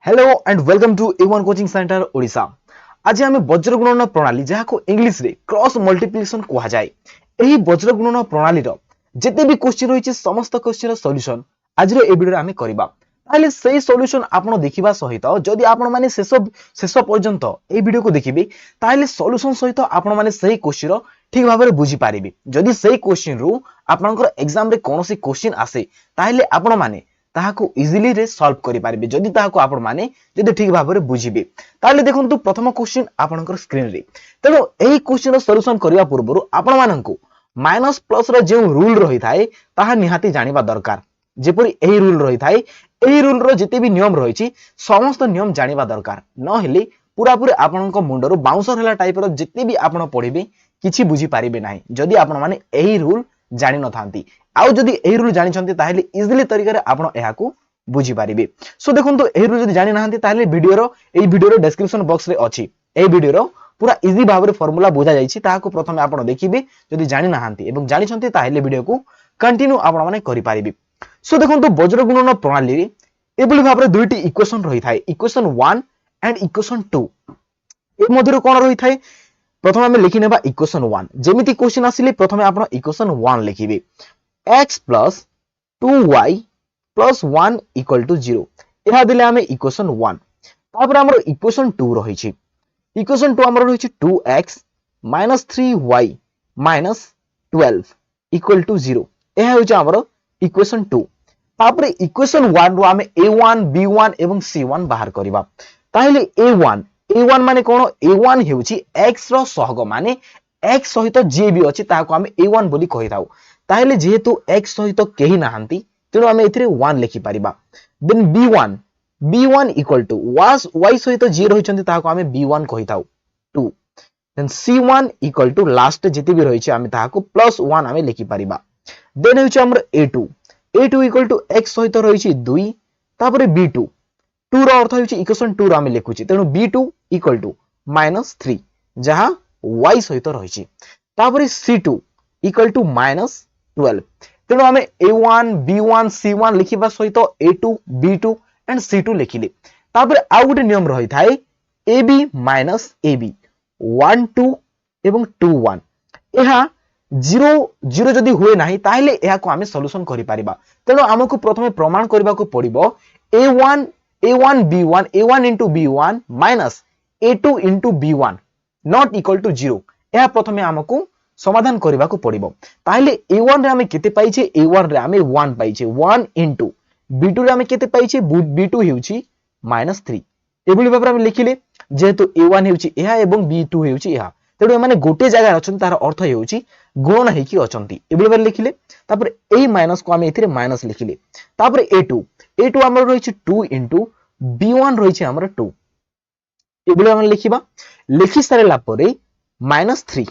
Hello and welcome to A1 coaching centre Odisha. आज आम वज्र गुणन प्रणाली जहाँ को इंग्लिश रे क्रॉस मल्टीप्लिकेशन कहा जाए। एही वज्र गुणन प्रणाली रो जेते भी क्वेश्चन रही समस्त क्वेश्चन सॉल्यूशन आज रो ए वीडियो आमे करबा। ताले सेही सॉल्यूशन आपण देखिबा सहित जदि आपण माने शेष पर्यंत ए वीडियो को देखिबे ताले सॉल्यूशन सहित आपण माने सेही क्वेश्चन ठीक भाबरे बुझी पारिबे। जदि सेही क्वेश्चन रु आपनकर एग्जाम रे कोनोसी क्वेश्चन आसे ताले आपण माने ताहाको इजिली रे सॉल्व करि पारिबे जदि ताहाको आपण माने जदि ठीक भाबरे बुझिबे। ताले देखंतु प्रथम क्वेश्चन आपनकर स्क्रीन रे। तेनो एही क्वेश्चन रो सॉल्यूशन करिया पूर्वरु आपण माननकु माइनस प्लस रो जे रूल रही थाए ताहा निहाती जानिबा दरकार। जेपरि एही रूल रही थाए एही रूल रो जेते भी नियम रहिछि समस्त नियम जानिबा दरकार। न हेले पूरा पूरी आपनक मुंडरो बाउंसर हला टाइप रो जेते भी आपण पढिबे किछि बुझी पारिबे नाही जदि आपण माने एही रूल जानि न थांती। आउ जदि एही रूल जानि छंती ताहेले इजिली तरीका रे आपण एहाकू बुझी पारिबे। सो देखंतु एही रूल जदि जानि नाहंती ताहेले वीडियो रो डिस्क्रिप्शन बॉक्स रे अछि। एही वीडियो रो पूरा इजी भाबरे फार्मूला बुझा जाइछि ताहाकू प्रथमे आपण देखिबे जदि जानि नाहंती एवं जानि छंती ताहेले वीडियो को कंटिन्यू आपण माने करि पारिबे। सो देखंतु वज्र गुणन प्रणाली रे एबुली भाबरे दुईटी इक्वेशन रही थाए इक्वेशन 1 एंड इक्वेशन 2। ए मध्यरे कोन रही थाए प्रथमे हम लिखि नेबा इक्वेशन 1। जेमिति क्वेश्चन आसिले प्रथमे आपण equation 1 लिखिबे x plus 2y plus 1 equal to 0 एहा दिले हमें इक्वेशन 1। तापर हमर इक्वेशन 2 रही छि इक्वेशन 2 हमर रही छि 2x minus 3y minus 12 equal to 0 एहा होछि हमर इक्वेशन 2। तापर इक्वेशन 1 रो हमें a1 b1 एवं c1 बाहर करबा। ताहेले a1 माने कोन a1 हेउछि x रो सहग माने x सहित जे भी अछि ताको हमें a1 बोली कहि थाउ। ताहेले जेहेतु x सहित केही नाहंती तेनु हमें एथिरे 1 लिखि परिबा। Then b1 equal to y सहित जे रहि छंती ताको हमें b1 कहि थाउ 2। Then c1 equal to last जेते भी रहि छै हमें ताको +1 हमें लिखि परिबा। देन होछि हमर a2 इक्वल टू x सहित रहि छै 2 तापर b2 2 रो अर्थ होछि इक्वेशन 2 रो हमें लिखु छी तेनु b2 इक्वल टू -3 जहां y सहित रहि छै। तापर c2 इक्वल टू -12 तेणु आम a1 b1 c1 लिखिबा सहित a2 b2 एंड c2 लिखिले। तापर आउ गोटे नियम रही थाए ab माइनस ab 1 2 एवं 2 1 एहा 0 0 जदी हुए नाही ताहेले एहा को आमे सॉल्यूशन करि परिबा। तेणु हमकु प्रथमे प्रमाण करबा को पड़िबो a1 b1 a1 into b1 minus a2 into b1 not equal to 0 एहा प्रथमे हमकु समाधान करबा को पड़िबो। ताहेले a1 रे हमें केते पाइछे a1 रे हमें 1 पाइछे 1 into b2 रे हमें केते पाइछे b2 हेउची -3 एबुली भाबरे हम लिखिले जेहेतु a1 हेउची एहा एवं b2 हेउची एहा तेडु माने गोटे जगह अछन तार अर्थ हेउची गुणन हेकी अछंती एबुली भाबरे लिखिले। तापर ए माइनस को हम एथिरे माइनस लिखिले। तापर a2 हमर रहिछि 2 into b1 रहिछि हमर 2 एबुली हम लिखिबा। लिखि सारेला परे -3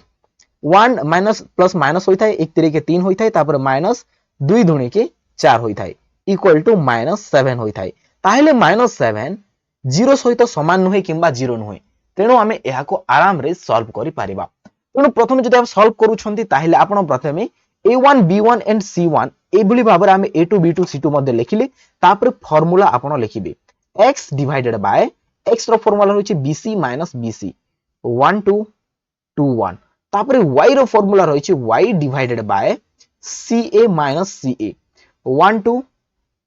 1 माइनस प्लस माइनस होई थाए 1 3 के 3 होई थाए तापर माइनस 2 2 के 4 होई थाए इक्वल टू -7 होई थाए। ताहेले -7 0 सहित समान नहे किंबा 0 नहे तेणु आमे एहा को आराम रे सॉल्व करि परिबा। तेणु प्रथमे जदि आप सॉल्व करू छंती ताहेले आपण प्रथमे a1 b1 एंड c1 एबुली भाबरे आमे a2 b2 c2 मध्ये लिखिले। तापर फार्मूला आपण लिखिबे x डिवाइडेड बाय x रो फार्मूला होछि bc माइनस bc 1 2 2 1 तापर y रो फार्मूला रही छै y divided by ca minus ca 1 2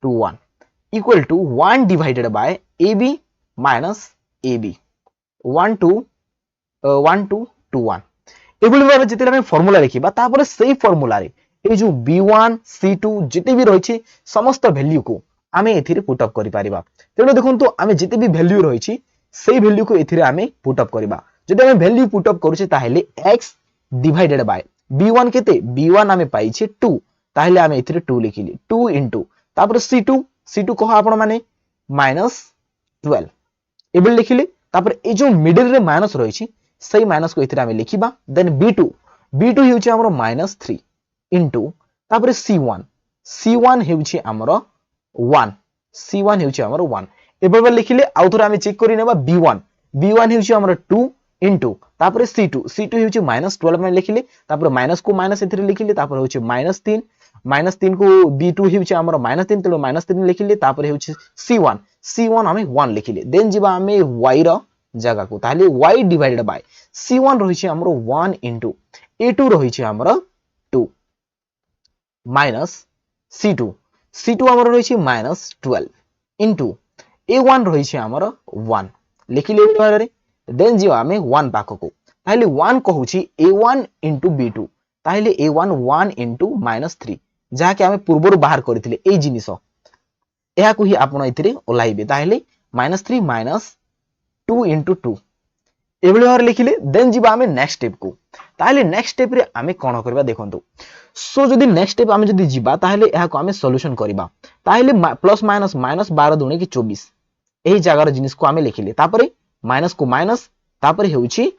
2 1 equal to 1 divided by ab minus ab 1 2 2 1 एबुली भाबरे जते हम फार्मूला लिखिबा तापर सेही फार्मूला रे ए जो b1 c2 जते भी रही छै समस्त वैल्यू को आमे एथिरे पुट अप करि परिबा। तेनो देखंतु आमे जते भी वैल्यू रही छै सेही वैल्यू को एथिरे आमे पुट अप करिबा। जदि हम वैल्यू पुट अप करू छै ताहेले x डिवाइडेड बाय b1 केते b1 आमे पाई छै 2 ताहेले आमे एथिरे 2 लिखिले 2 into तापर c2 कहो आपण माने -12 एबल लिखिले। तापर ए जो मिडिल रे माइनस रही छी सही माइनस को एथिरे आमे लिखिबा। देन b2 हेउछि हमरो -3 into तापर c1 हेउछि हमरो 1 एबल लिखिले। आउ थोर आमे चेक करि नेबा b1 हेउछि हमरो 2 into तापर c2 हेउछि -12 में लिखिले। तापर माइनस को माइनस एथिरे लिखिले तापर होछि -3 -3 को b2 हेउछि हमर -3 तेणु -3 लिखिले तापर हेउछि c1 आमे 1 लिखिले देन जिबा आमे y रो जगह को ताले y डिवाइडेड बाय c1 रहिछि हमर 1 इनटू a2 रहिछि हमर 2 माइनस c2 हमर रहिछि -12 इनटू a1 रहिछि हमर 1 लिखिले बारे देन जिबा आमे 1 पाखको ताले 1 कहूछि a1 इनटू b2 ताले a1 1 इनटू -3 जहा कि आमे पूर्वरु बाहर करथिले एई जिनिसो एहा को ही आपण एथिरे ओलाइबे ताले -3 -2 इनटू 2 एबले बारे लिखिले देन जिबा आमे नेक्स्ट स्टेप को ताले नेक्स्ट स्टेप रे आमे कोन करबा देखंतु सो जदी नेक्स्ट स्टेप आमे जदी जिबा ताले एहा को आमे सॉल्यूशन करबा ताले प्लस माइनस -12 दुणे की 24 एही जगार जिनिस को आमे लिखिले तापरे माइनस को माइनस तापरे हेउछि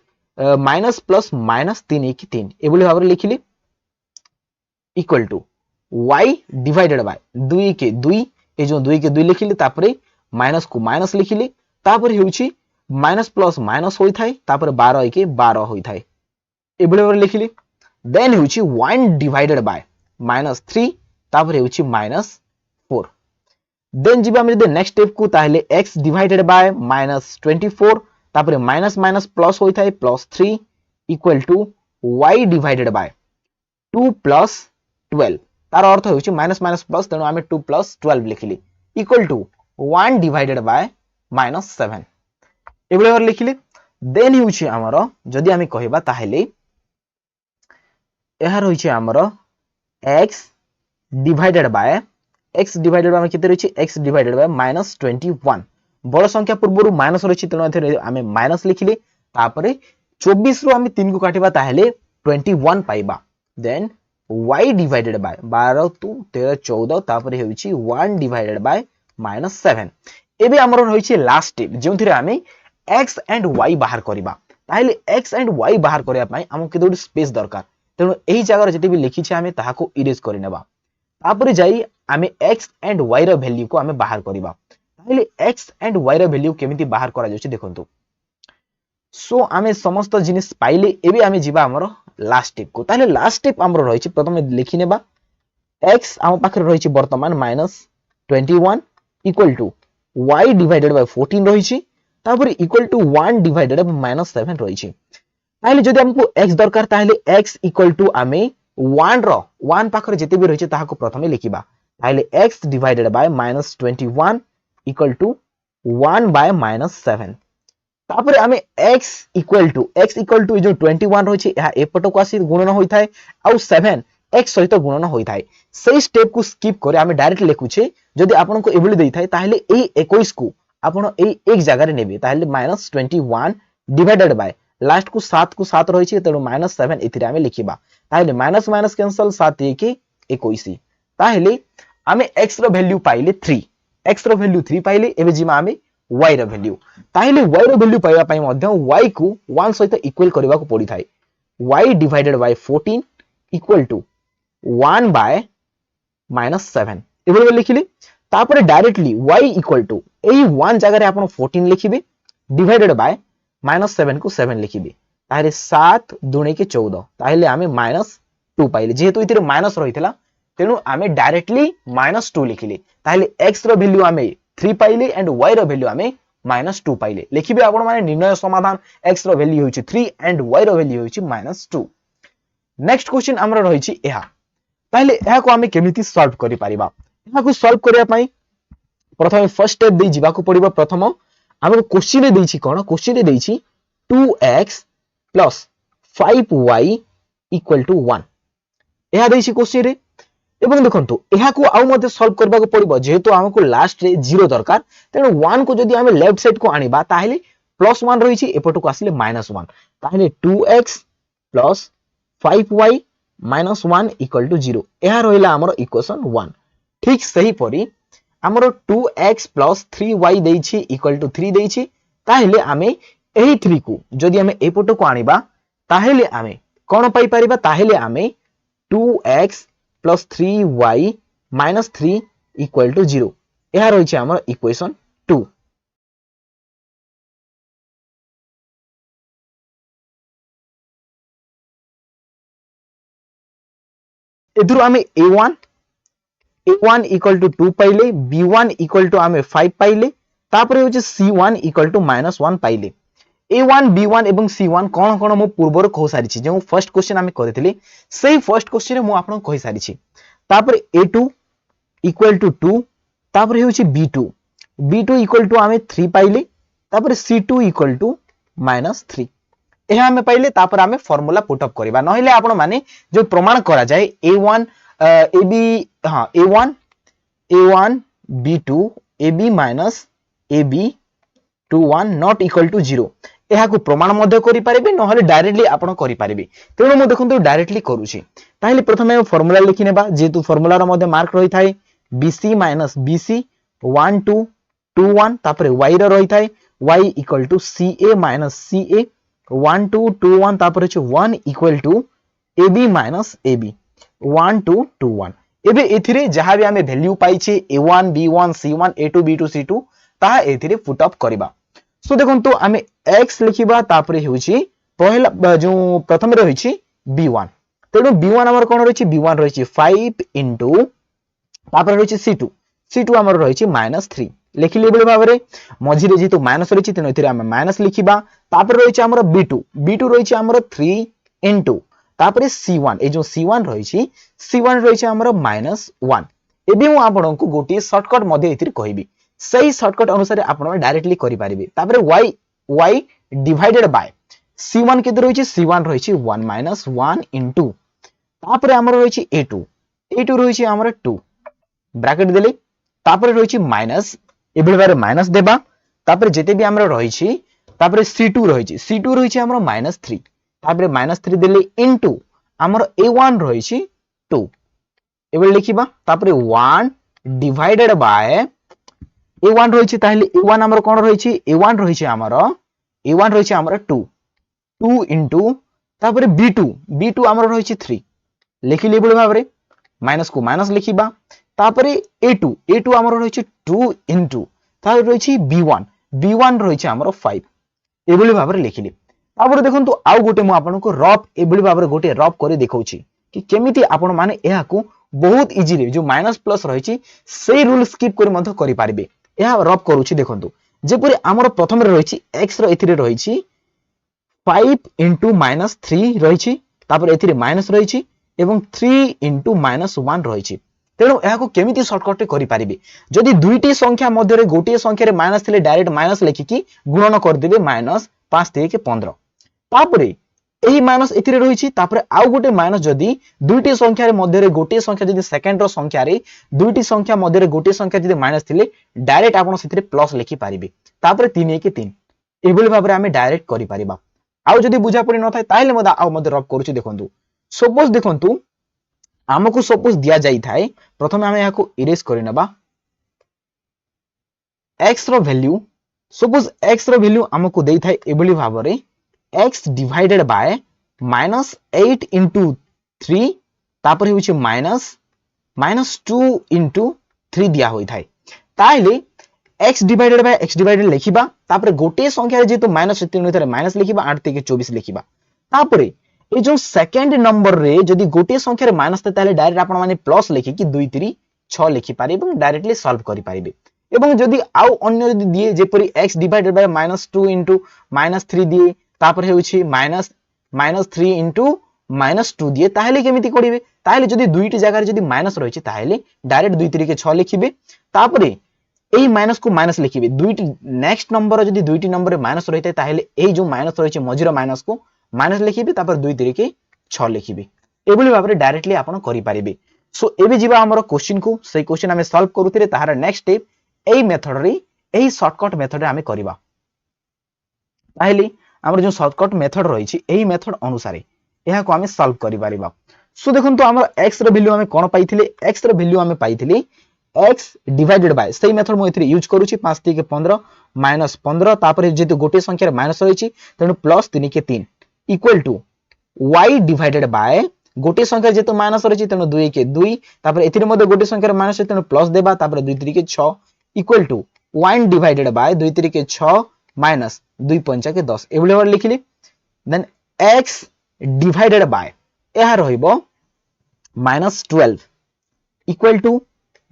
माइनस प्लस -3 की 3 एबले बारे लिखिले equal to y divided by 2 के 2 ए जो 2 के 2 लिखिले तापरे माइनस को माइनस लिखिले तापरे हेउछि माइनस प्लस माइनस होई थाए तापर 12 के 12 होई थाए एबले बारे लिखिले देन हेउछि 1 डिवाइडेड बाय -3 तापर हेउछि -4 देन जिबा हम जदि नेक्स्ट स्टेप को ताहले x डिवाइडेड बाय -24 तापर माइनस माइनस प्लस होई थाए +3 equal to y divided by 2 plus 12 तार अर्थ होउछि माइनस माइनस प्लस तेनु आमे 2 प्लस 12 लिखिली इक्वल टू 1 डिवाइडेड बाय -7 एबले बारे लिखिले देन हेउछि हमर जदि आमे कहिबा ताहले एहा रहिछि हमर x डिवाइडेड बाय केते रहिछि x डिवाइडेड बाय -21 बड़ संख्या पूर्वरु माइनस रहिछि तेनु एथे आमे माइनस लिखिले तापरे 24 रु आमे 3 को काटिबा ताहले 21 पाइबा देन y डिवाइडेड बाय 12 2 13 14 तापरे हेउछि 1 डिवाइडेड बाय -7 एबे हमर रहिछि लास्ट स्टेप जेउथिरे आमे x एंड y बाहर करिबा ताहले x एंड y बाहर करिया पई हमक केदोडी स्पेस दरकार तेनु एही जगह जति भी लिखि छै आमे ताहाको इरेज करि नेबा तापरे जाई आमे x and y row value को आमे बाहर करिबा ताहले x and y row value केमिति बाहर करा जाउछि देखंतु सो आमे समस्त जिनिस पाइले एबे आमे जिबा हमर लास्ट स्टेप को ताहले लास्ट स्टेप हमर रहिछि प्रथमे लिखि नेबा x हम पाखरे रहिछि वर्तमान -21 equal to y divided by 14 रहिछि तापर इक्वल टू 1 डिवाइडेड बाय -7 रहिछि ताहले जदि हमको x दरकार ताहले x इक्वल टू आमे 1 रो 1 पाखरे जते भी रहिछि ताहाको प्रथमे लिखिबा ताहले x divided by -21 equal to 1 by -7 तापर आमे x इक्वल टू जो 21 रहिछि एहा एपटो को आसी गुणन होई थाए आ 7 x सहित गुणन होई थाए सेही स्टेप को स्किप करे आमे डायरेक्ट लिखुछे जदि आपन को एबुली देई थाए ताहले एही 21 को आपण एही एक जगह रे नेबे ताहले -21 डिवाइडेड बाय लास्ट को 7 रहिछि तेणु -7 एथिरे आमे लिखिबा ताहले माइनस माइनस कैंसल 7 1 21 ताहले आमे x रो वैल्यू पाइले 3 x रो वैल्यू 3 पाइले एबे जिमा आमे y रो वैल्यू ताहले y रो वैल्यू पाइबा पई मध्य y को 1 सहित इक्वल करबा को पड़ी थाए y divided by 14 equal to 1 by -7 एबे लिखिले तापर डायरेक्टली y इक्वल टू एही 1 जगह रे आपण 14 लिखिबे डिवाइडेड बाय -7 को 7 लिखिबे ताहले 7 दुणे के 14 ताहले आमे -2 पाइले जेहेतु इथिरे माइनस रहितला तेनु आमे डायरेक्टली -2 लिखिले ताहले x रो वैल्यू आमे 3 पाइले एंड y रो वैल्यू आमे -2 पाइले लिखिबे आपण माने निर्णय समाधान x रो वैल्यू होइछि 3 एंड y रो वैल्यू होइछि -2 नेक्स्ट क्वेश्चन हमरा रहिछि एहा ताहले एहा को आमे केमिति सॉल्व करि पारिबा एहा को सॉल्व करिया पई प्रथमे फर्स्ट स्टेप दे जिबा को पड़िबो प्रथम हमको क्वेश्चन रे दैछि कोन क्वेश्चन रे दैछि 2x + 5y = 1 एहा दैछि क्वेश्चन रे एवं देखंतु एहा को आउ मते सॉल्व करबा को पड़िबो जेहेतु हमको लास्ट रे 0 दरकार तेनु 1 को जदी हमें लेफ्ट साइड को आनिबा ताहले +1 रहिछि एपटो को आसिले -1 ताहले 2x + 5y - 1 = 0 एहा रहिला हमर इक्वेशन 1 ठीक सही परी हमरो 2x + 3y देछि = 3 देछि ताहले आमे एही 3 को जदी हमें एपटो को आनिबा ताहले आमे कोन पाई परिबा ताहले आमे 2x + 3y - 3 = 0 एहा रहिछि हमर इक्वेशन 2 एथुरु आमे a1 a1 इक्वल टू 2 पाइले b1 इक्वल टू आमे 5 पाइले तापर होची c1 इक्वल टू -1 पाइले a1 b1 एवं c1 कोन कोन मो पूर्वर कह सारी छी जो फर्स्ट क्वेश्चन आमे करथिली सेही फर्स्ट क्वेश्चन मो आपन कहि सारी छी तापर a2 इक्वल टू 2 तापर होची b2 इक्वल टू आमे 3 पाइले तापर c2 इक्वल टू -3 एहा हमें पाइले तापर हमें फार्मूला पुट अप करबा नहिले आपण माने जो प्रमाण करा जाय a1 ab हां a1 b2 ab minus ab21 not equal to 0 एहा को प्रमाण मध्य करि पारिबे नहले डायरेक्टली आपण करि पारिबे तेणु मो देखंतु डायरेक्टली करूची ताहिले प्रथमे फार्मूला लिखि नेबा जेतु फार्मूला रो मध्य मार्क रही थाए bc minus bc 1 2 2 1 तापर y रो रही थाए y equal to ca minus ca 1 2 2 1 तापर छ 1 equal to ab minus ab 1 2 2 1 एबे एथिरे जहां भी हमें वैल्यू पाई छे a1 b1 c1 a2 b2 c2 ताहा एथिरे पुट अप करबा सो देखंतु हमें x लिखिबा तापर हेउची पहला जो प्रथम रही छी b1 तेणु b1 हमर कोन रही छी b1 रही छी 5 into तापर रही छी c2 हमर रही छी -3 लिखिले बेले भाबरे मझी रे जेतु माइनस रही छी तेनु एथिरे हम माइनस लिखिबा तापर रही छी हमर b2 रही छी हमर 3 into तापर c1 ए जो c1 रही छी c1 रही छी हमर -1 एबे मु आपन को गोटी शॉर्टकट मध्ये एथिरे कहिबी सही शॉर्टकट अनुसार आपण डायरेक्टली करि पारिबे तापर y डिवाइडेड बाय c1 केते रही छी c1 रही छी 1 -1 into तापर हमर रही छी a2 रही छी हमर 2 ब्रैकेट देले तापर रही छी माइनस एबे बारे माइनस देबा तापर जेते भी हमर रही छी तापर c2 रही छी हमर -3 तापर -3 देले इनटू हमर a1 रही छी 2 एबे लिखिबा तापर 1 डिवाइडेड बाय a1 रही छी ताहले a1 हमर कोन रही छी a1 रही छी हमर 2 इनटू तापर b2 हमर रही छी 3 लिखिले बोले भाबरे माइनस को माइनस लिखिबा तापर a2 हमर रही छी 2 इनटू तापर रही छी b1 रही छी हमर 5 एबोली भाबरे लिखिले तापर देखंतु आउ गोटे मु आपन को रफ एबोली भाबरे गोटे रफ करी देखौची कि केमिति आपन माने एहा को बहुत इजीली जो माइनस प्लस रही छी सेही रूल स्किप करी मध करि पारिबे एहा रफ करूची देखंतु जेपुरी हमर प्रथम रे रही छी x रो एथिरे रही छी 5 into -3 रही छी तापर एथिरे माइनस रही छी एवं 3 into -1 रही छी तेणु एहा को केमिति शॉर्टकट करि पारिबे जदि दुईटी संख्या मध्य रे गोटे संख्या रे माइनस थिले डायरेक्ट माइनस लिखि कि गुणन कर देबे -5 3 15 तापरे एही माइनस एथिरे रही छी तापरे आउ गोटे माइनस जदि दुईटी संख्या रे मध्य रे गोटे संख्या जदि सेकंड रो संख्या रे दुईटी संख्या मध्य रे गोटे संख्या जदि माइनस थिले डायरेक्ट आपण सेथिरे प्लस लिखि पारिबे तापरे 3 1 3 एबोली भाबरे हमें डायरेक्ट करि पारिबा आउ जदि बुझा पड़ी न थाए ताइले मदा आउ मदे रफ करूची देखंतु सपोज देखंतु हमकु सपोज दिया जाई थाए प्रथमे हमें याको इरेज करि नबा x रो वैल्यू सपोज x रो वैल्यू हमकु देई थाए एबोली भाबरे x डिवाइडेड बाय -8 into 3 तापर होची -2 into 3 दिया होई थाए ताइले x divided by x divided लिखिबा तापर गोटे संख्या रे जेतो माइनस तेनु थरे माइनस लिखिबा 8 3 24 लिखिबा तापर ए जो सेकंड नंबर रे जदी गोटे संख्या रे माइनस ताले डायरेक्ट आपण माने प्लस लिखि कि 2 3 6 लिखि पारे एवं डायरेक्टली सॉल्व करि पारिबे एवं जदी आउ अन्य जदी दिए जेपरि x डिवाइडेड बाय -2 into -3 दिए तापर हेउछि -3 into -2 दिए ताहेले केमिति करिवे ताहेले जदी दुईटी जगह रे जदी माइनस रहिछि ताहेले डायरेक्ट 2 3 के 6 लिखिबे तापर एही माइनस को माइनस लिखिबे दुईटी नेक्स्ट नंबर जदी दुईटी नंबर रे माइनस रहिते ताहेले एही जो माइनस रहिछि मझिरो माइनस को माइनस लिखिबे तापर 2 3 के 6 लिखिबे एबोली भाबरे डायरेक्टली आपण करि पारिबे सो एबे जिबा हमर क्वेश्चन को सेही क्वेश्चन हमें सॉल्व करूथिरे ताहार नेक्स्ट स्टेप एही मेथड रे एही शॉर्टकट मेथड रे हमें करबा ताहेले हमर जो शॉर्टकट मेथड रहिछि एही मेथड अनुसार एहा को हमें सॉल्व करि पारिबा सो देखंतु हमर x रो वैल्यू हमें कोन पाइथिले x रो वैल्यू हमें पाइथिले x डिवाइडेड बाय सही मेथड मो एथिरे यूज करूछि 5 3 के 15 -15 तापर जेतु गोटे संख्या रे माइनस रहिछि तेनु प्लस 3 के 3 equal to y divided by गोटे संख्या जेतु माइनस रहिछि तेनु 2 के 2 तापर एथिरे मध्ये गोटे संख्या रे माइनस तेनु प्लस देबा तापर 2 3 के 6 इक्वल टू 1 डिवाइडेड बाय 2 3 के 6 माइनस 2 5 के 10 एबले बार लिखिली देन x डिवाइडेड बाय एहा रहिबो -12 equal to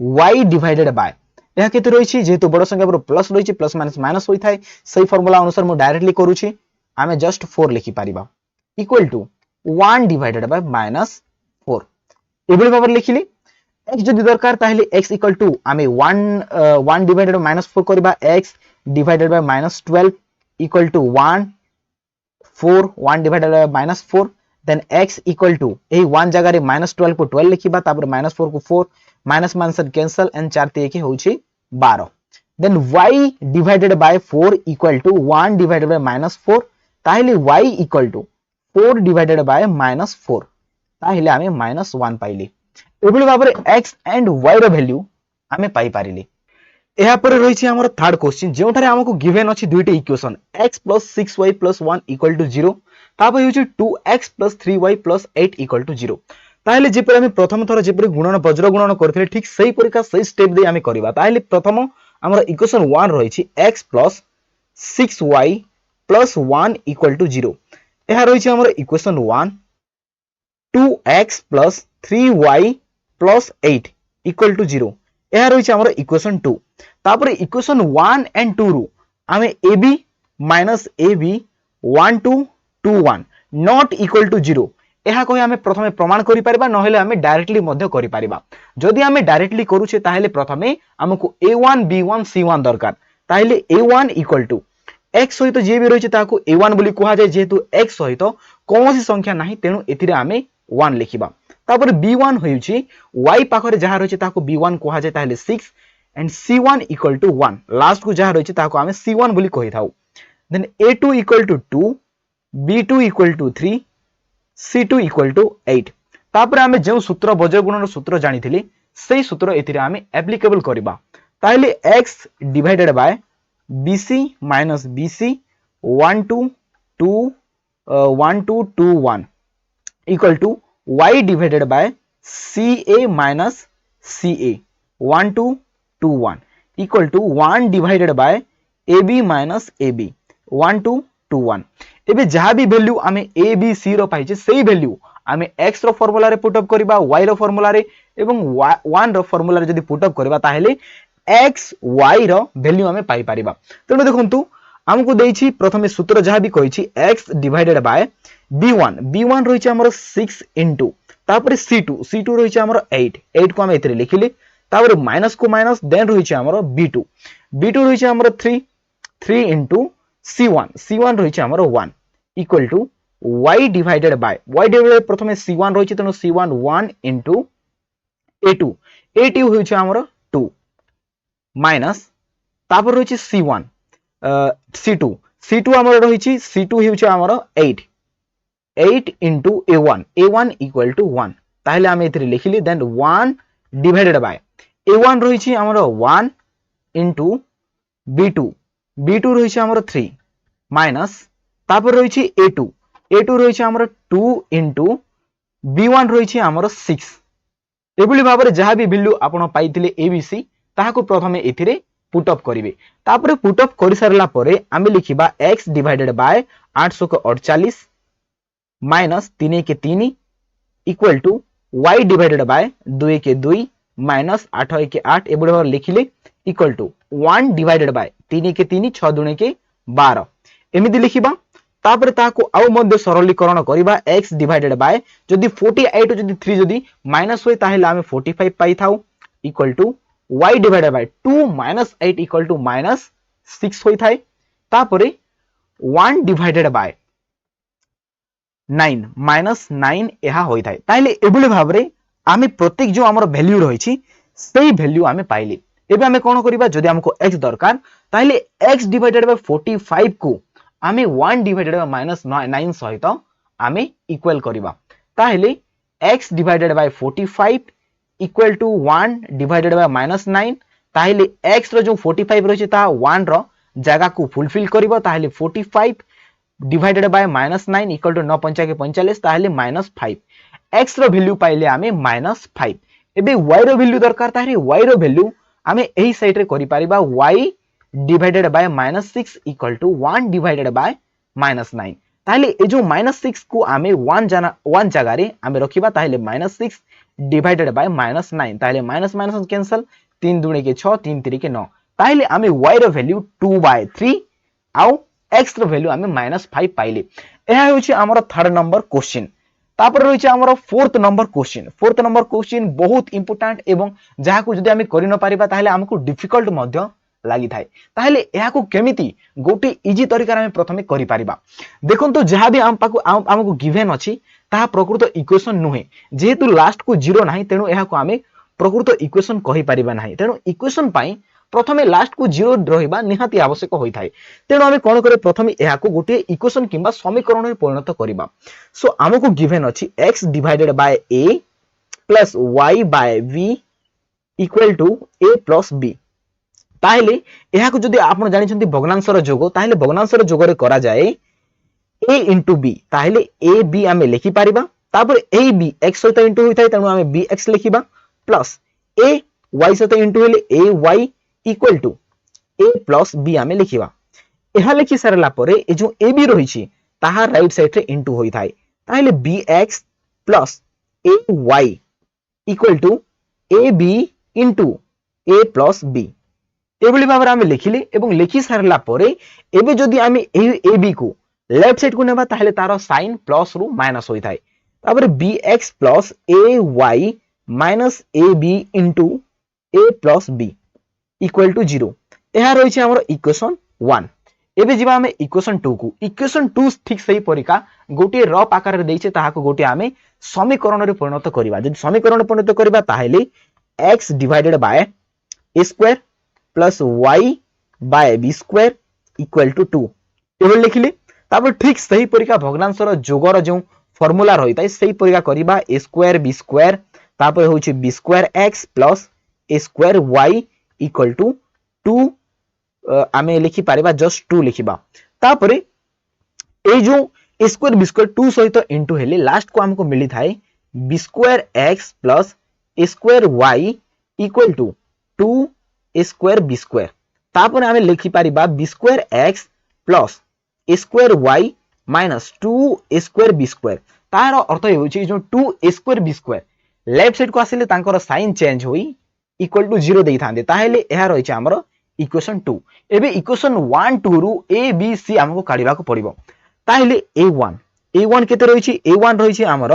y divided by यह केते रहिछि जेहेतु बड़ संख्या पर प्लस रहिछि प्लस माइनस माइनस होई थाए सही फार्मूला अनुसार मु डायरेक्टली करूछि आमे जस्ट 4 लिखि परिबा equal to 1 divided by minus 4 एबोली भाबर लिखिली x जदि दरकार ताहले x इक्वल टू आमे 1 डिवाइडेड बाय माइनस 4 करबा x divided by minus 12 equal to 1 4 1 divided by minus 4 then x equal to एही 1 जगह रे माइनस 12 को 12 लिखिबा तापर माइनस 4 को 4 माइनस माइनस कैंसल एंड 4 3 होछि 12 then y divided by 4 equal to 1 divided by minus 4 ताहले y equal to 4 divided by minus 4 ताहले आमे माइनस 1 पाइली एबोली भाबरे x and y row value आमे पाई पारिली एहा पर रहिछि हमर थर्ड क्वेश्चन जेउठारे हमकु गिवन अछि दुईटे इक्वेशन x + 6y + 1 = 0 तापर होछि 2x + 3y + 8 = 0 ताहले जेपर आमे प्रथम थर जेपर गुणन वज्र गुणन करथिले ठीक सही परिका सही स्टेप दे आमे करबा ताहले प्रथम हमर इक्वेशन 1 रहिछि x + 6y + 1 = 0 एहा रहिछि हमर इक्वेशन 1 2x + 3y + 8 = 0 एहा रहिछि हमर इक्वेशन 2 तापर इक्वेशन 1 एंड 2 रु आमे ab - ab 1 2 2 1 not equal to 0 एहा कहि आमे प्रथमे प्रमाण करि परिबा नहेले आमे डायरेक्टली मध्य करि परिबा जदि आमे डायरेक्टली करूछे ताहेले प्रथमे हमकु a1 b1 c1 दरकार ताहेले a1 इक्वल टू x सहित जे भी रहिছে ताको a1 बोली कुहा जाय जेहेतु x सहित कोनोसी संख्या नाही तेनु एथिरे आमे 1 लिखिबा तापर b1 होइछि y पाखरे जहा रहिছে ताको b1 कुहा जाय ताहेले 6 and c1 equal to 1 last को जहा रहिছে ताको आमे c1 बोली कहि थाउ then a2 equal to 2 b2 equal to 3 c2 equal to 8 तापर आमे जे सूत्र वज्र गुणन सूत्र जानिथिली सेही सूत्र एथिरे आमे एप्लीकेबल करिबा ताइले x divided by bc minus bc 1 2 2 1 2 2 1 equal to y divided by ca minus ca 1 2 2 1 equal to 1 divided by ab minus ab 1 2 2 1 एबे जहा भी वैल्यू आमे a b c रो पाइचे सेही वैल्यू आमे x रो फार्मूला रे पुट अप करबा y रो formula रे एवं 1 रो फार्मूला रे जदी पुट अप करबा ताहेले x y रो वैल्यू आमे पाई परिबा तेनो देखंतु हमकु देइछि प्रथमे सूत्र जहा भी कहिछि x डिवाइडेड बाय b1 रहिछि हमर 6 इनटू तापर c2 रहिछि हमर 8 को आमे एतरे लिखिले तापर माइनस को माइनस देन रहिछि हमर b2 रहिछि हमर 3 इनटू c1 रहिछि हमर 1 equal to y divided by प्रथमे c1 रहिछि तनो c1 1 इनटू a2 होइछि हमर 2 माइनस तापर रहिछि c1 c2 हमर रहिछि c2 होइछि हमर 8 इनटू a1 इक्वल टू 1 ताहले हम एथि लिखिली देन 1 डिवाइडेड बाय a1 रहिछि हमर 1 इनटू b2 रहिछि हमर 3 माइनस तापर रहिछि a2 रहिछि हमर 2 इनटू b1 रहिछि हमर 6 एबुली भाबरे जहा भी वैल्यू आपण पाइथिले abc ताहाको प्रथमे एथिरे पुट अप करिवे तापर पुट अप करि सरला परे आमे लिखिबा x डिवाइडेड बाय 848 माइनस 3 के 3 equal to y divided by 2 के 2 माइनस 8 के 8 एबुली भाबरे लिखिले इक्वल टू 1 डिवाइडेड बाय 3 के 3 6 2 के 12 एमिति लिखिबा तापर ताको आउ मध्य सरलीकरण करिबा x डिवाइडेड बाय जदी 48 जदी 3 जदी माइनस होय ताहेले आमे 45 पाई थाउ equal to y divided by 2 minus 8 equal to minus 6 होई थाए तापरे 1 डिवाइडेड बाय 9 माइनस 9 एहा होई थाए ताइले एबुले भाबरे आमे प्रत्येक जो हमर वैल्यू रहिछि सेही वैल्यू आमे पाइले एबे आमे कोन करिबा जदी हमको x दरकार ताइले x डिवाइडेड बाय 45 को आमे 1 डिवाइडेड बाय माइनस 9 सहित आमे इक्वल करिबा ताइले x divided by 45 equal to 1 divided by minus 9 ताइले x रो जो 45 रहिछि ता 1 रो जगह को फुलफिल करिबो ताइले 45 divided by minus 9 equal to 9 5 के 45 ताइले माइनस 5 x रो वैल्यू पाइले आमे माइनस 5 एबे y रो वैल्यू दरकार ताइले y रो वैल्यू आमे एही साइड रे करि परिबा y divided by minus 6 equal to 1 divided by minus 9 ताइले ए जो माइनस 6 को आमे 1 जगह रे आमे रखिबा ताइले माइनस 6 डिवाइडेड बाय -9 ताहले माइनस माइनस कैंसल 3 दूनी के 6 3 3 के 9 ताहले आमे y रो वैल्यू 2/3 आउ x रो वैल्यू आमे -5 पाइले एहा होची हमर थर्ड नंबर क्वेश्चन तापर रहिছে हमर फोर्थ नंबर क्वेश्चन बहुत इंपोर्टेंट एवं जहा को जदी आमे करि न पारिबा ताहले हमकु डिफिकल्ट मध्य लागि थाए ताहले एहा को केमिति गोटे इजी तरीका रे प्रथमे करि पारिबा देखन तो जहा भी हमकु गिवन अछि ताहा प्रकृत इक्वेशन नुहे जेहेतु लास्ट को 0 नाही तेनु एहा को आमे प्रकृत इक्वेशन कहि पारिबा नाही तेनु इक्वेशन पाई प्रथमे लास्ट को 0 रहिबा निहाती आवश्यक होई थाए तेनु आमे कोन करे प्रथमे एहा को गोटे इक्वेशन किंबा समीकरण रे परिणत करिबा सो हमकु गिवन अछि x divided by a plus y by v equal to a plus b ताहले एहा को जदी आपण जानि छथि भग्नांशर जोग ताहले भग्नांशर जोग रे करा जाए a into b ताहले a b आमे लिखि पारिबा तापर a b x सहित इंटू होई थाए तनु आमे bx लिखिबा प्लस a y सहित इंटू हेले a y equal to a plus b आमे लिखिबा एहा लिखि सरला परे ए जो a b रही छी ताहा राइट साइड रे इंटू होई थाए ताहले bx plus a y equal to a b into a plus b एबली भाबरे आमे लिखिले एवं लिखि सारला परे एबे जदी आमे ए बी को लेफ्ट साइड को नेबा ताहले तारो साइन प्लस रु माइनस होई थाए तापर bx plus ay minus ab into a plus b equal to 0 एहा रही छै हमर इक्वेशन 1 एबे जिबा आमे इक्वेशन 2 को इक्वेशन 2 ठीक सही परिका गोटे रफ आकार रे दैछे ताहा को गोटे आमे समीकरण रे परिणत करिबा जदि समीकरण परिणत करिबा ताहले x divided by a square plus y by b square equal to 2 एबे लिखिले तापर ठीक सही परिका भग्नांशर जोगर जो फार्मूला रहिताय सही परिका करिबा a स्क्वायर b स्क्वायर तापर होछि b square x plus a square y equal to 2 आमे लिखि पारिबा जस्ट 2 लिखिबा तापर ए जो a स्क्वायर b स्क्वायर 2 सहित इनटू हेले लास्ट को हमको मिली थाए b square x plus a square y equal to 2 a square b square तापर आमे लिखि पारिबा b square x plus a square y minus 2 a square b square तार अर्थ होछि जो 2 a square b square left side को आसिले तांकर साइन चेंज होई इक्वल टू 0 देई थांदे ताहेले एहा रहि छै हमर इक्वेशन 2 एबे इक्वेशन 1 2 रु a b c हमको काढिबा को पड़िबो ताहेले a1 केते रहि छै a1 रहि छै हमर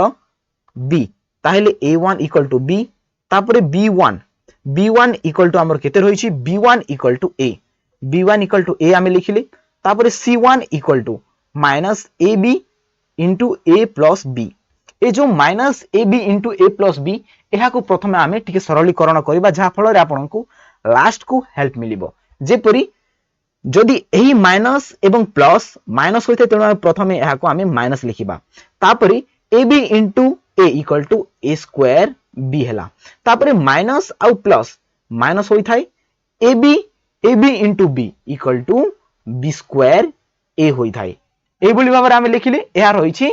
b ताहेले a1 इक्वल टू b तापर b1 इक्वल टू हमर केते रहि छै b1 इक्वल टू a आमे लिखिले तापर c1 equal to minus ab into a plus b ए जो minus ab into a plus b एहा को प्रथमे आमे टिके सरलीकरण करिबा जहा फल रे आपन को लास्ट को हेल्प मिलिबो जेपरि जदि एही माइनस एवं प्लस माइनस होइते तेनु प्रथमे एहा को आमे माइनस लिखिबा तापरि ab into a equal to a square b हला तापरे माइनस आउ प्लस माइनस होई थाई ab into b equal to b square a होई थाई ए बोली भाबरे आमे लिखिले एहा रहि छी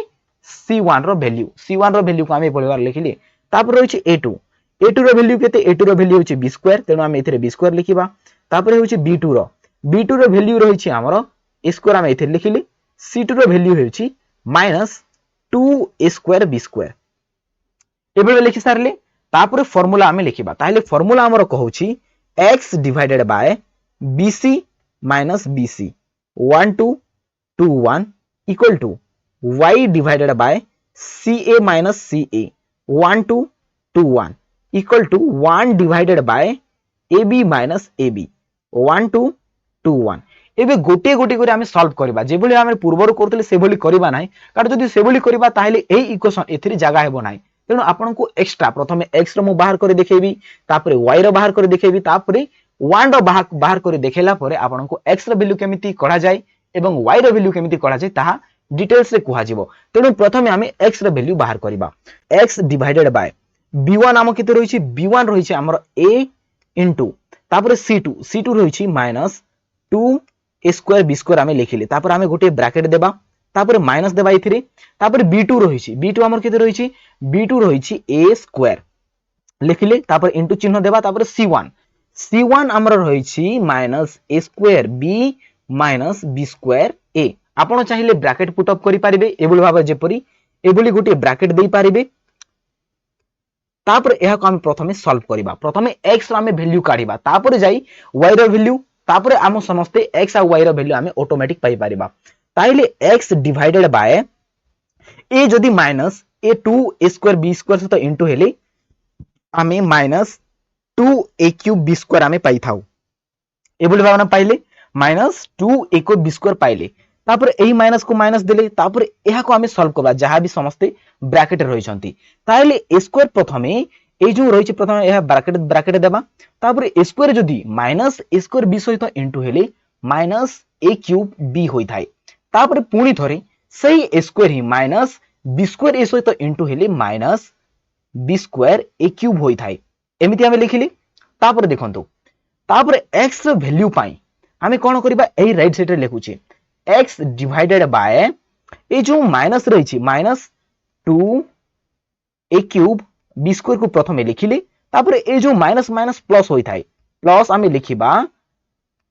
c1 रो वैल्यू को आमे बोलबार लिखिले तापर रहि छी a2 रो वैल्यू केते a2 रो वैल्यू होची b स्क्वायर तेनु आमे एथिरे b स्क्वायर लिखिबा तापर होची b2 रो वैल्यू रहि छी हमरो a स्क्वायर आमे एथिरे लिखिले c2 रो वैल्यू होची minus 2 a square b square एबे लिखि सारले तापर फार्मूला आमे लिखिबा ताहले फार्मूला हमरो कहउची x divided by bc minus bc 1 2 2 1 equal to y divided by ca minus ca 1 2 2 1 equal to 1 divided by ab minus ab 1 2 2 1 एबे गोटे गोटे करे आमे सॉल्व करबा जेबोली आमे पूर्वरु करथले सेबोली करबा नाही कारण जदी सेबोली करबा ताहले एई इक्वेशन एथिरि जागा हेबो नाही तेनु आपन को एक्स्ट्रा प्रथमे x रो मु बाहर करे देखेबी तापरे y रो बाहर करे देखेबी तापरे 1 रो बाहर करे देखेला परे आपन को x रो वैल्यू केमिति कढा जाय एवं y रो वैल्यू केमिति कढा जाय ताहा डिटेल्स रे कुहा जिवो तेनु प्रथमे आमे x रो वैल्यू बाहर करबा x डिवाइडेड बाय b1 आम केते रहिछि b1 रहिछि हमर a इनटू तापरे c2 रहिछि minus 2 a square b square आमे लिखिले तापर आमे गोटे ब्रैकेट देबा तापर माइनस देबा इथिरे तापर b2 रहिछि b2 हमर केते रहिछि b2 रहिछि a स्क्वायर लिखिले तापर इनटू चिन्ह देबा तापर c1 हमर रहिछि minus a square b minus b square a आपण चाहिले ब्रैकेट पुट अप करि पारिबे एबोली भाबे जेपरि एबोली गोटे ब्रैकेट देई पारिबे तापर एहा को हम प्रथमे सॉल्व करिबा प्रथमे x रो हम वैल्यू काढिबा तापर जाई y रो वैल्यू तापर हम समस्ते x आ y रो वैल्यू हम ऑटोमेटिक पाई परिबा ताइले x डिवाइडेड बाय ए जदि माइनस ए 2 a स्क्वायर b स्क्वायर सहित इनटू हेले आमे minus 2 a cube b square आमे पाई थाउ एबोली भावना पाइले माइनस 2 a को b स्क्वायर पाइले तापर एही माइनस को माइनस देले तापर एहा को आमे सॉल्व करबा जहां भी समस्ते ब्रैकेट रहि छंती ताइले a स्क्वायर प्रथमे ए जो रहि छ प्रथमे एहा ब्रैकेट ब्रैकेट देबा तापर a स्क्वायर जदि माइनस a स्क्वायर b सहित इनटू हेले माइनस a क्यूब b होई थाए तापर पुणी थरे सही a square he minus b square a सहित इनटू हेले minus b square a cube होई थाए एमिति हमें लिखिली तापर देखंतु तापर x रो वैल्यू पाई हमें कोन करबा एही राइट साइड रे लिखुचे x डिवाइडेड बाय ए जो माइनस रही छी minus 2 a cube b square को प्रथमे लिखिले तापर ए जो माइनस माइनस प्लस होई थाए प्लस हमें लिखिबा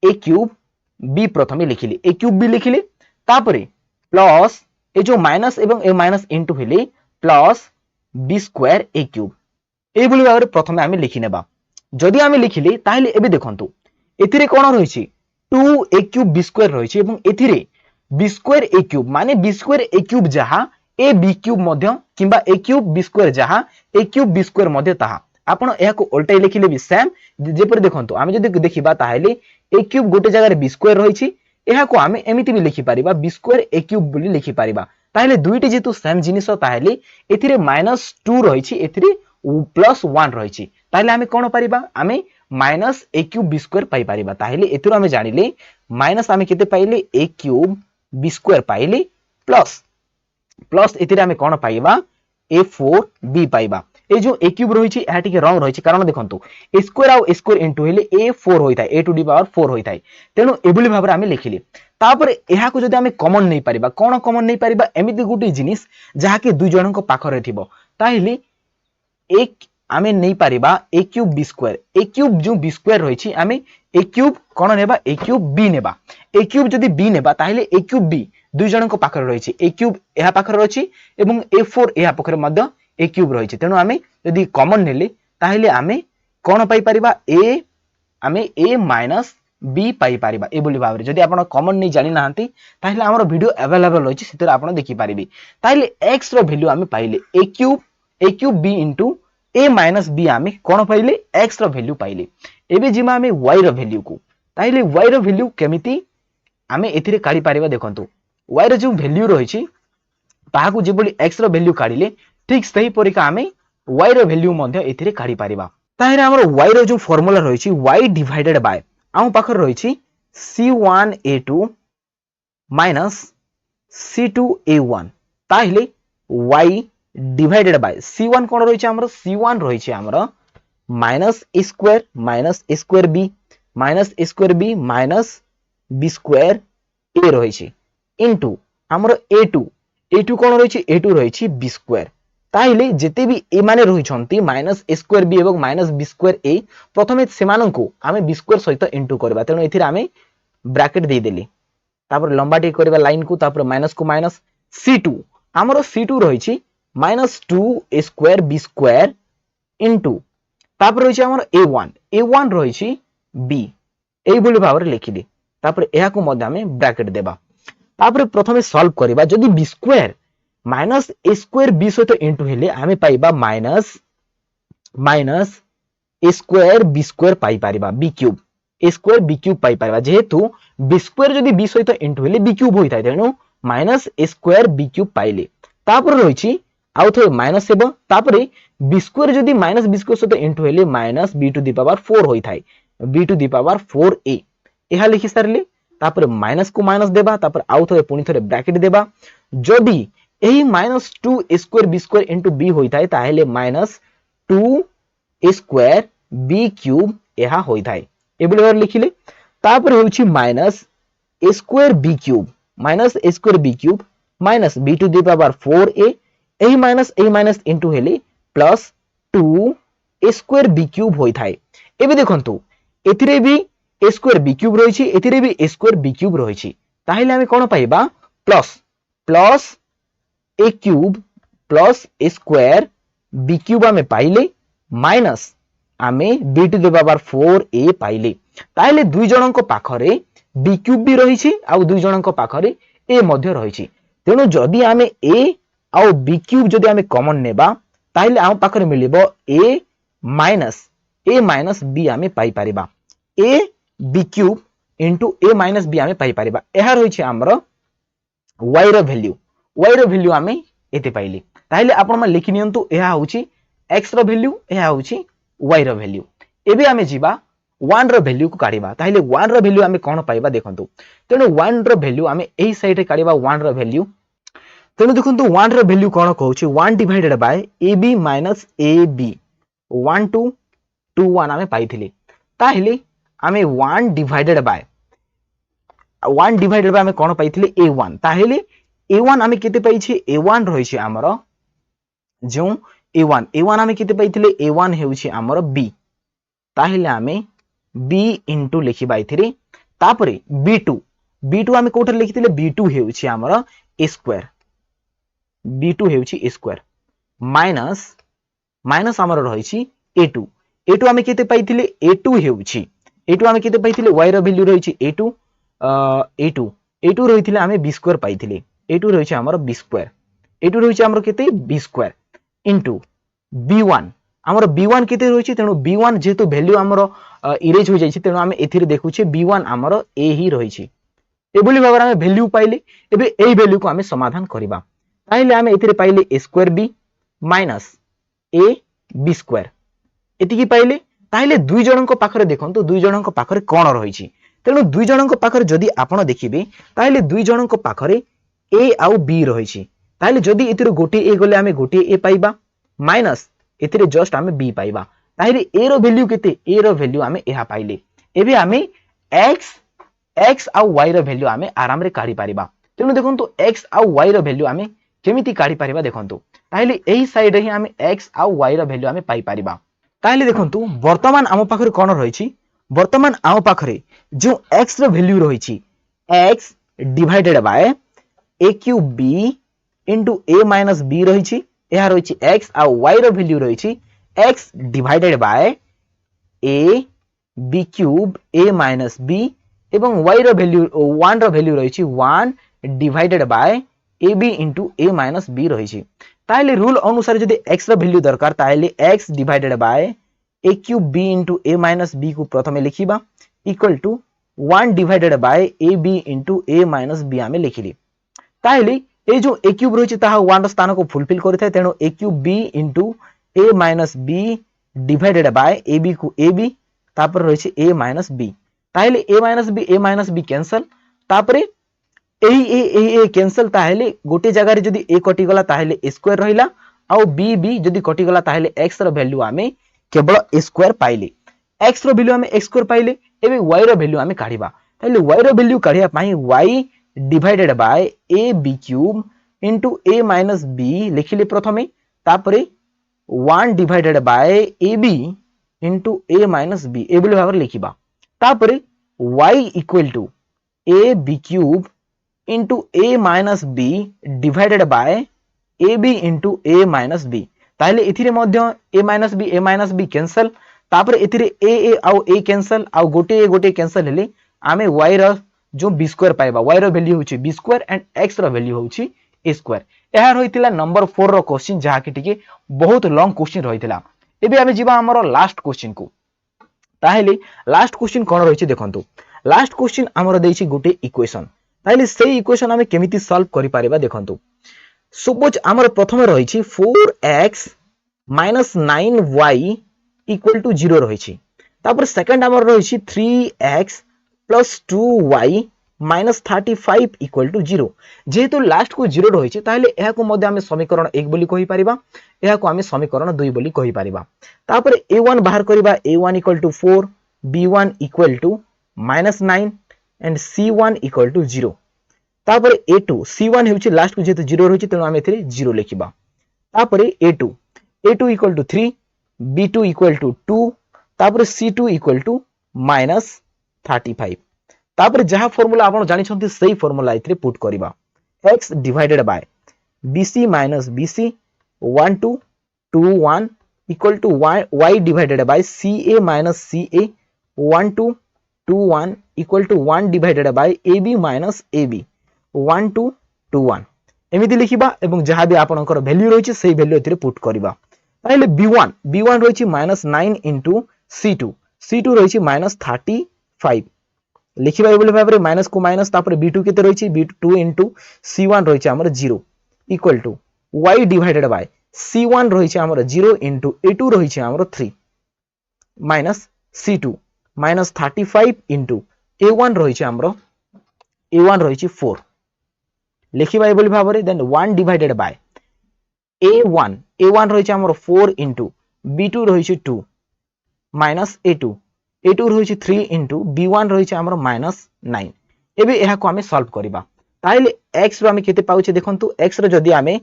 a क्यूब b प्रथमे लिखिले a क्यूब b लिखिले तापर प्लस ए जो माइनस एवं ए माइनस इनटू हेले plus b square a cube ए बोली भाबरे प्रथमे हमें लिखि नेबा जदि हमें लिखिले ताहले एबे देखंतु एथिरे कोन रही छी 2 a क्यूब b स्क्वायर रही छी एवं एथिरे b स्क्वायर a क्यूब माने b स्क्वायर a क्यूब जहा a b क्यूब मध्य किंबा a क्यूब b स्क्वायर जहा a क्यूब b स्क्वायर मध्य ताहा आपण एहा को उल्टाई लिखिले भी सेम जेपर देखंतु हमें जदि देखिबा ताहले a क्यूब गोटे जगह रे b स्क्वायर रही छी एहा को हमें एमिति भी लिखि परिबा b स्क्वायर a क्यूब बोली लिखि परिबा ताहले दुईटी जेतु सेम जिनिस ताहले एथिरे -2 रही छी एथिरे +1 रही छी ताहले हमें कोन परिबा हमें minus a cube b square पाई परिबा ताहले एथिरो हमें जानिले माइनस हमें केते पाइले a क्यूब b स्क्वायर पाइले प्लस प्लस एथिरे हमें कोन पाइबा a4b पाइबा ए जो a क्यूब रही छी एहा टिके रंग रही छी कारण देखंतु a स्क्वायर आ a स्क्वायर इनटू हेले a4 होई थाए a टू दी पावर 4 होई थाए तेनु एबुली भाबरे हमें लिखिले तापर एहा को जदि हमें कॉमन नै परिबा कोन कॉमन नै परिबा एमिति गुटी जिनिस जहा के दुई जनक पाखरे थिबो ताहिले एक आमे नहीं पारिबा a cube b square a cube जो b स्क्वायर रही छी आमे a क्यूब कोन नेबा a क्यूब b नेबा a क्यूब जदि b नेबा ताहिले a क्यूब b दुई जन को पाखर रही छी a क्यूब एहा पाखर रही छी एवं a4 एहा पाखर मध्य a क्यूब रही छी तेनु आमे जदि कॉमन नेले ताहिले आमे कोन पाई परिबा a आमे a माइनस b पाई परिबा ए बोली भाबरे जदि आपण कॉमन नै जानि नाहंती ताहिले हमर वीडियो अवेलेबल होई छी सेतिर आपण देखि परिबी ताहिले x रो वैल्यू आमे पाइले a cube b into a minus b आमे कोन पाइले x रो वैल्यू पाइले एबे जिमा आमे y रो वैल्यू को ताइले y रो वैल्यू केमिति आमे एथिरे काढी पारिबा देखंतु y रो जो वैल्यू रही छी ताहाकु जेबोली x रो वैल्यू काढिले ठीक सही परिका आमे y रो वैल्यू मध्ये एथिरे काढी पारिबा ताहेरे हमर y रो जो फार्मूला रही छी y डिवाइडेड बाय आउ पाखर रही छी c1a2 minus c2a1 ताहिले y divided by c1 कोन रही छी हमर c1 रही छी हमर minus a square b minus a square b minus b square a रही छी इनटू हमर a2 कोन रही छी a2 रही छी b स्क्वायर ताहिले जेते भी ए माने रही छंती माइनस a स्क्वायर b एवं माइनस b स्क्वायर a प्रथमे सेमानन को हमें b स्क्वायर सहित इनटू करबा तेनो एथिरा हमें ब्रैकेट दे देली तापर लंबाटी करबा लाइन को तापर माइनस को माइनस c2 हमर c2 रही छी minus 2 a square b square into तापर रही छी हमर a1 रही छी b एई बोली भाबरे लिखिली तापर एहा को मध्ये हमें ब्रैकेट देबा तापर प्रथमे सॉल्व करबा जदी b square minus a square b सहित इनटू हेले हमें पाइबा minus a square b square पाई पारिबा b cube a square b cube पाई पारिबा जेहेतु b स्क्वायर जदी b सहित इनटू हेले b क्यूब होई थाय तेनु minus a square b cube पाइले तापर रही छी आउ थे माइनस हेबो तापर b स्क्वायर जदी माइनस b स्क्वायर सहित इनटू हेले minus b to the power 4 होई थाय b to the power 4a एहा लिखि सारले तापर माइनस को माइनस देबा तापर आउ थे पुनी थरे ब्रैकेट देबा जदी एही minus 2 a square b square into b होई थाय ताहेले minus 2 a square b cube एहा होई थाय एबले और लिखिले तापर होउची minus a square b cube minus a square b cube minus b to the power 4a एही माइनस इनटू हेले plus 2 a square b cube होई थाय एबे देखंतु एथिरे भी a स्क्वायर b क्यूब रही छी एथिरे भी a स्क्वायर b क्यूब रही छी ताहेले हमें कोन पाइबा plus a cube plus a square b cube हमें पाइले माइनस आमे b to the power 4a पाइले ताहले दुई जनक पाखरे b क्यूब भी रही आ दुई जनक पाखरे a मध्य रही तेणु जदि आमे a आउ b क्यूब जदि आमे कॉमन नेबा ताहले आम पाखरे मिलिबो a माइनस b आमे पाई परिबा a b cube into a minus b आमे पाई परिबा एहा रही हमर y रो वैल्यू आमे एते पाइले ताहले आपण मा लिखि नियंतु एहा होची x रो वैल्यू एहा होची y रो वैल्यू एबे आमे जीवा 1 रो वैल्यू को काढिबा ताहले 1 रो वैल्यू आमे कोन पाइबा देखंतु तेनु 1 रो वैल्यू आमे एही साइड रे काढिबा 1 रो वैल्यू तेनु देखंतु 1 रो वैल्यू कोन कहूची 1 divided by ab minus ab 1 2 2 1 आमे पाइथिले ताहले आमे 1 डिवाइडेड बाय आमे कोन पाइथिले a1 ताहले a1 आमे केते पाइछे a1 रही छे हमर जो a1 आमे केते पाइथिले a1 हेउछि हमर b ताहले आमे b इनटू लिखिबा इथिरे तापरे b2 आमे कोठर लिखिथिले b2 हेउछि हमर a square b2 हेउछि a square minus हमर रहिछि a2 आमे केते पाइथिले a2 हेउछि आमे केते पाइथिले y रो वैल्यू रहिछि a2 रहिथिले आमे b स्क्वायर पाइथिले a2 रहिछि हमर b स्क्वायर a2 रहिछि हमर केते b स्क्वायर इनटू b1 हमर b1 केते रहिछि तेनु b1 जेतु वैल्यू हमर इरेज हो जाइछि तेनु आमे एथिरे देखुछे b1 हमर a ही रहिछि एबोली भाबर आमे वैल्यू पाइले एबे एई वैल्यू को आमे समाधान करिबा ताइले आमे एथिरे पाइले a square b minus a b square एतिकी पाइले ताइले दुई जनक पाखरे देखंतु दुई जनक पाखरे कोन रहिछि तेनु दुई जनक पाखरे जदि आपण देखिबे ताइले दुई जनक पाखरे a आउ b रहिछि ताइले जदि एथिरे गोटे a गले आमे गोटे a पाइबा माइनस एथिरे जस्ट आमे b पाइबा ताइले a रो वैल्यू केते a रो वैल्यू आमे एहा पाइले एबे आमे x आउ y रो वैल्यू आमे आराम रे काढी पारिबा तेनु देखंतु x आउ y रो वैल्यू आमे केमिति काढी पारिबा देखंतु ताइले एही साइड रे आमे x आउ y रो वैल्यू आमे पाई पारिबा ताइले देखंतु वर्तमान आम पाखरे कोन रहिछि वर्तमान आम पाखरे जो x रो वैल्यू रहिछि x divided by a cube b into a minus b रहिछि एहा रहिछि x आ y रो वैल्यू रहिछि x divided by a b cube a minus b एवं y रो वैल्यू 1 रो वैल्यू रहिछि 1 divided by ab into a minus b रहिछि ताइले rule अनुसार जदि x रो वैल्यू दरकार ताइले x divided by a cube b into a minus b को प्रथमे लिखिबा equal to 1 divided by ab into a minus b आमे लिखिली ताइले ए जो a क्यूब रहिछि ताहा 1 रो स्थान को फुलफिल करिथाय तेनो a cube b into a minus b divided by ab को ab तापर रहिछि a minus b ताइले a minus b cancel तापरे ए कैंसल ताहले गोटे जगह रे जदि a कटि गला ताहले a स्क्वायर रहिला आ b जदि कटि गला ताहले x रो वैल्यू आमे केवल a स्क्वायर पाइले x रो वैल्यू आमे x स्क्वायर पाइले एबे y रो वैल्यू आमे काढिबा ताहले y रो वैल्यू काढिया पई y divided by a b cube into a minus b लिखिले प्रथमे तापरे 1 divided by ab into a minus b एबोली भाबर लिखिबा तापरे y equal to a b cube into a minus b divided by ab into a minus b ताहले इथिरे मध्य a माइनस b कैंसल तापर इथिरे a आउ a कैंसल आउ गोटे कैंसल हेले आमे y रो जो b स्क्वायर पाइबा y रो वैल्यू होची b square and x row value होची a स्क्वायर एहा रहितिला नंबर 4 रो क्वेश्चन जहा कि टिके बहुत लॉन्ग क्वेश्चन रहितिला एबे आमे जीवा हमरो लास्ट क्वेश्चन को ताहले लास्ट क्वेश्चन कोन रहिछि देखंतु लास्ट क्वेश्चन हमरो देछि गोटे इक्वेशन ताहले सेही इक्वेशन आमे केमिति सॉल्व करि पारिबा देखंतु सपोज हमरो प्रथमे रहिछि 4x 9y इक्वल टू 0 रहिछि तापर सेकंड हमरो रहिछि 3x plus 2y minus 35 equal to 0 जेहेतु लास्ट को 0 रहिछि ताहले एहा को मध्ये हमें समीकरण 1 बोली कहि परिबा एहा को हमें समीकरण 2 बोली कहि परिबा तापर a1 बाहर करिबा a1 equal to 4 b1 equal to -9 and c1 equal to 0 तापर a2 c1 हेउछि लास्ट को जेतु 0 रहिछि तेनु हमें एथिरे 0 लिखिबा तापर a2 equal to 3 b2 equal to 2 तापर c2 इक्वल टू -35 तापर जहा फार्मूला आपण जानि छथि सेही फार्मूला इथरे पुट करिबा x divided by bc minus bc 1 2 2 1 equal to y divided by CA minus CA 1 to 2 1 equal to 1 divided by AB minus AB 1 to 2 1 एमिति लिखिबा एवं जहां भी आपनकर वैल्यू रहिछि सेही वैल्यू एथिरे पुट करिबा ताइले B1 रहिछि -9 into C2 रहिछि -35 लिखिबा एबले भाबरे माइनस को माइनस तापर B2 केते रहिछि B2 into C1 रहिछि हमर 0 equal to y divided by C1 रहिछि हमर 0 into A2 रहिछि हमर 3 माइनस C2 -35 into A1 रहिछि हमर A1 रहिछि 4 लिखिबा एबले भाबरे देन 1 डिवाइडेड बाय A1 रहिछि हमर 4 into B2 रहिछि 2 माइनस A2 रहिछि 3 into B1 रहिछि हमर -9 एबे एहा को हमें सॉल्व करिबा ताइले x रो हमें केते पाउछे देखंतु x रो जदी हमें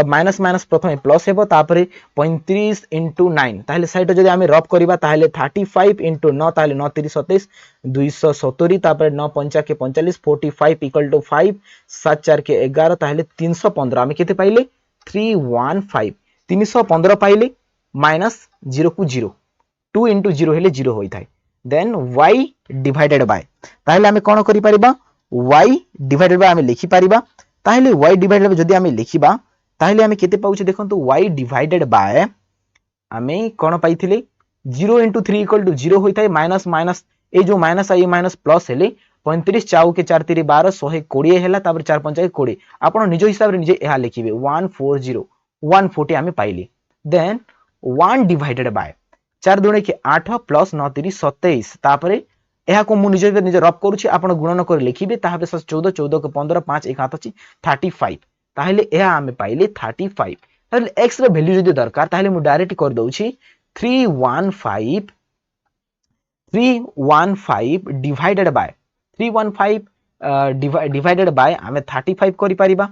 माइनस माइनस प्रथमे प्लस हेबो तापरे 35 into 9 ताइले साइड जदी हमें रफ करिबा ताइले 35 into 9 ताइले 9 3 27 270 तापरे 9 5 के 45 45 इक्वल टू 5 7 4 के 11 ताइले 315 हमें केते पाइले 315 315 पाइले माइनस 0 को 0 2 into 0 हेले 0 होई थाय देन y डिवाइडेड बाय ताइले हमें कोन करि परिबा y डिवाइडेड बाय हमें लिखि परिबा ताइले y डिवाइडेड बाय जदी हमें लिखिबा ताइले हमें केते पाउछे देखंतु y डिवाइडेड बाय हमें कोन पाइथिले 0 into 3 इक्वल टू 0 होई थाय माइनस माइनस ए जो माइनस आई माइनस प्लस हेले 35 चाउ के 4 3 12 120 हेला तापर 4 5 20 आपण निज हिसाब रे निजे एहा लिखिबे 140 140 हमें पाइले देन 1 डिवाइडेड बाय 4 दुणे के 8 प्लस 9 3 27 तापरे एहा को मु निजे निजे रफ करूछि आपण गुणन कर लिखिबे ताहाबे 14 14 के 15 5 1 हाथ अछि 35 ताहले एहा हमें पाइले 35 ताहले x रो वैल्यू जदी दरकार ताहले मु डायरेक्ट कर दउछि 315 डिवाइडेड बाय 315 डिवाइडेड बाय हमें 35 करि परिबा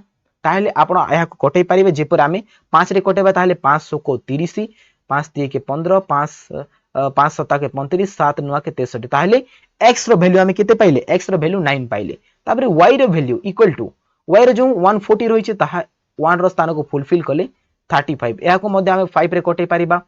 ताहले आपण एहा को कटै परिबे जेपर हमें 5 रे कटेबा ताहले 500 को 30 5 3 के 15 5 5 7 के 35 7 9 के 63 ताहले x रो वैल्यू हमें केते पाइले x रो वैल्यू 9 पाइले तापर y row value equal to y रो जो 140 रही छै ताहा 1 रो स्थान को फुलफिल कले 35 एहा को मध्ये हमें 5 रे कटै परिबा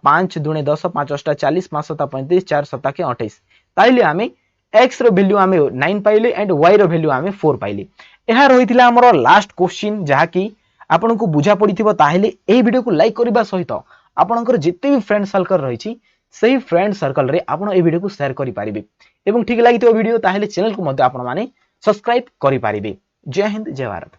5 दुणे 10 5 8 40 5 7 35 4 7 के 28 ताइले हमें x रो वैल्यू हमें 9 पाइले एंड y रो वैल्यू हमें 4 पाइले एहा रहिथिला हमरो लास्ट क्वेश्चन जहा कि आपन को बुझा पड़िथिबो ताहले एही वीडियो को लाइक करबा सहित आपनकर जेते भी फ्रेंड सर्कल रहिछि सही फ्रेंड सर्कल रे आपण ए वीडियो को शेयर करि पारिबे एवं ठीक लागितो वीडियो ताहले चैनल को मध्ये आपण माने सब्सक्राइब करि पारिबे जय हिंद जय भारत।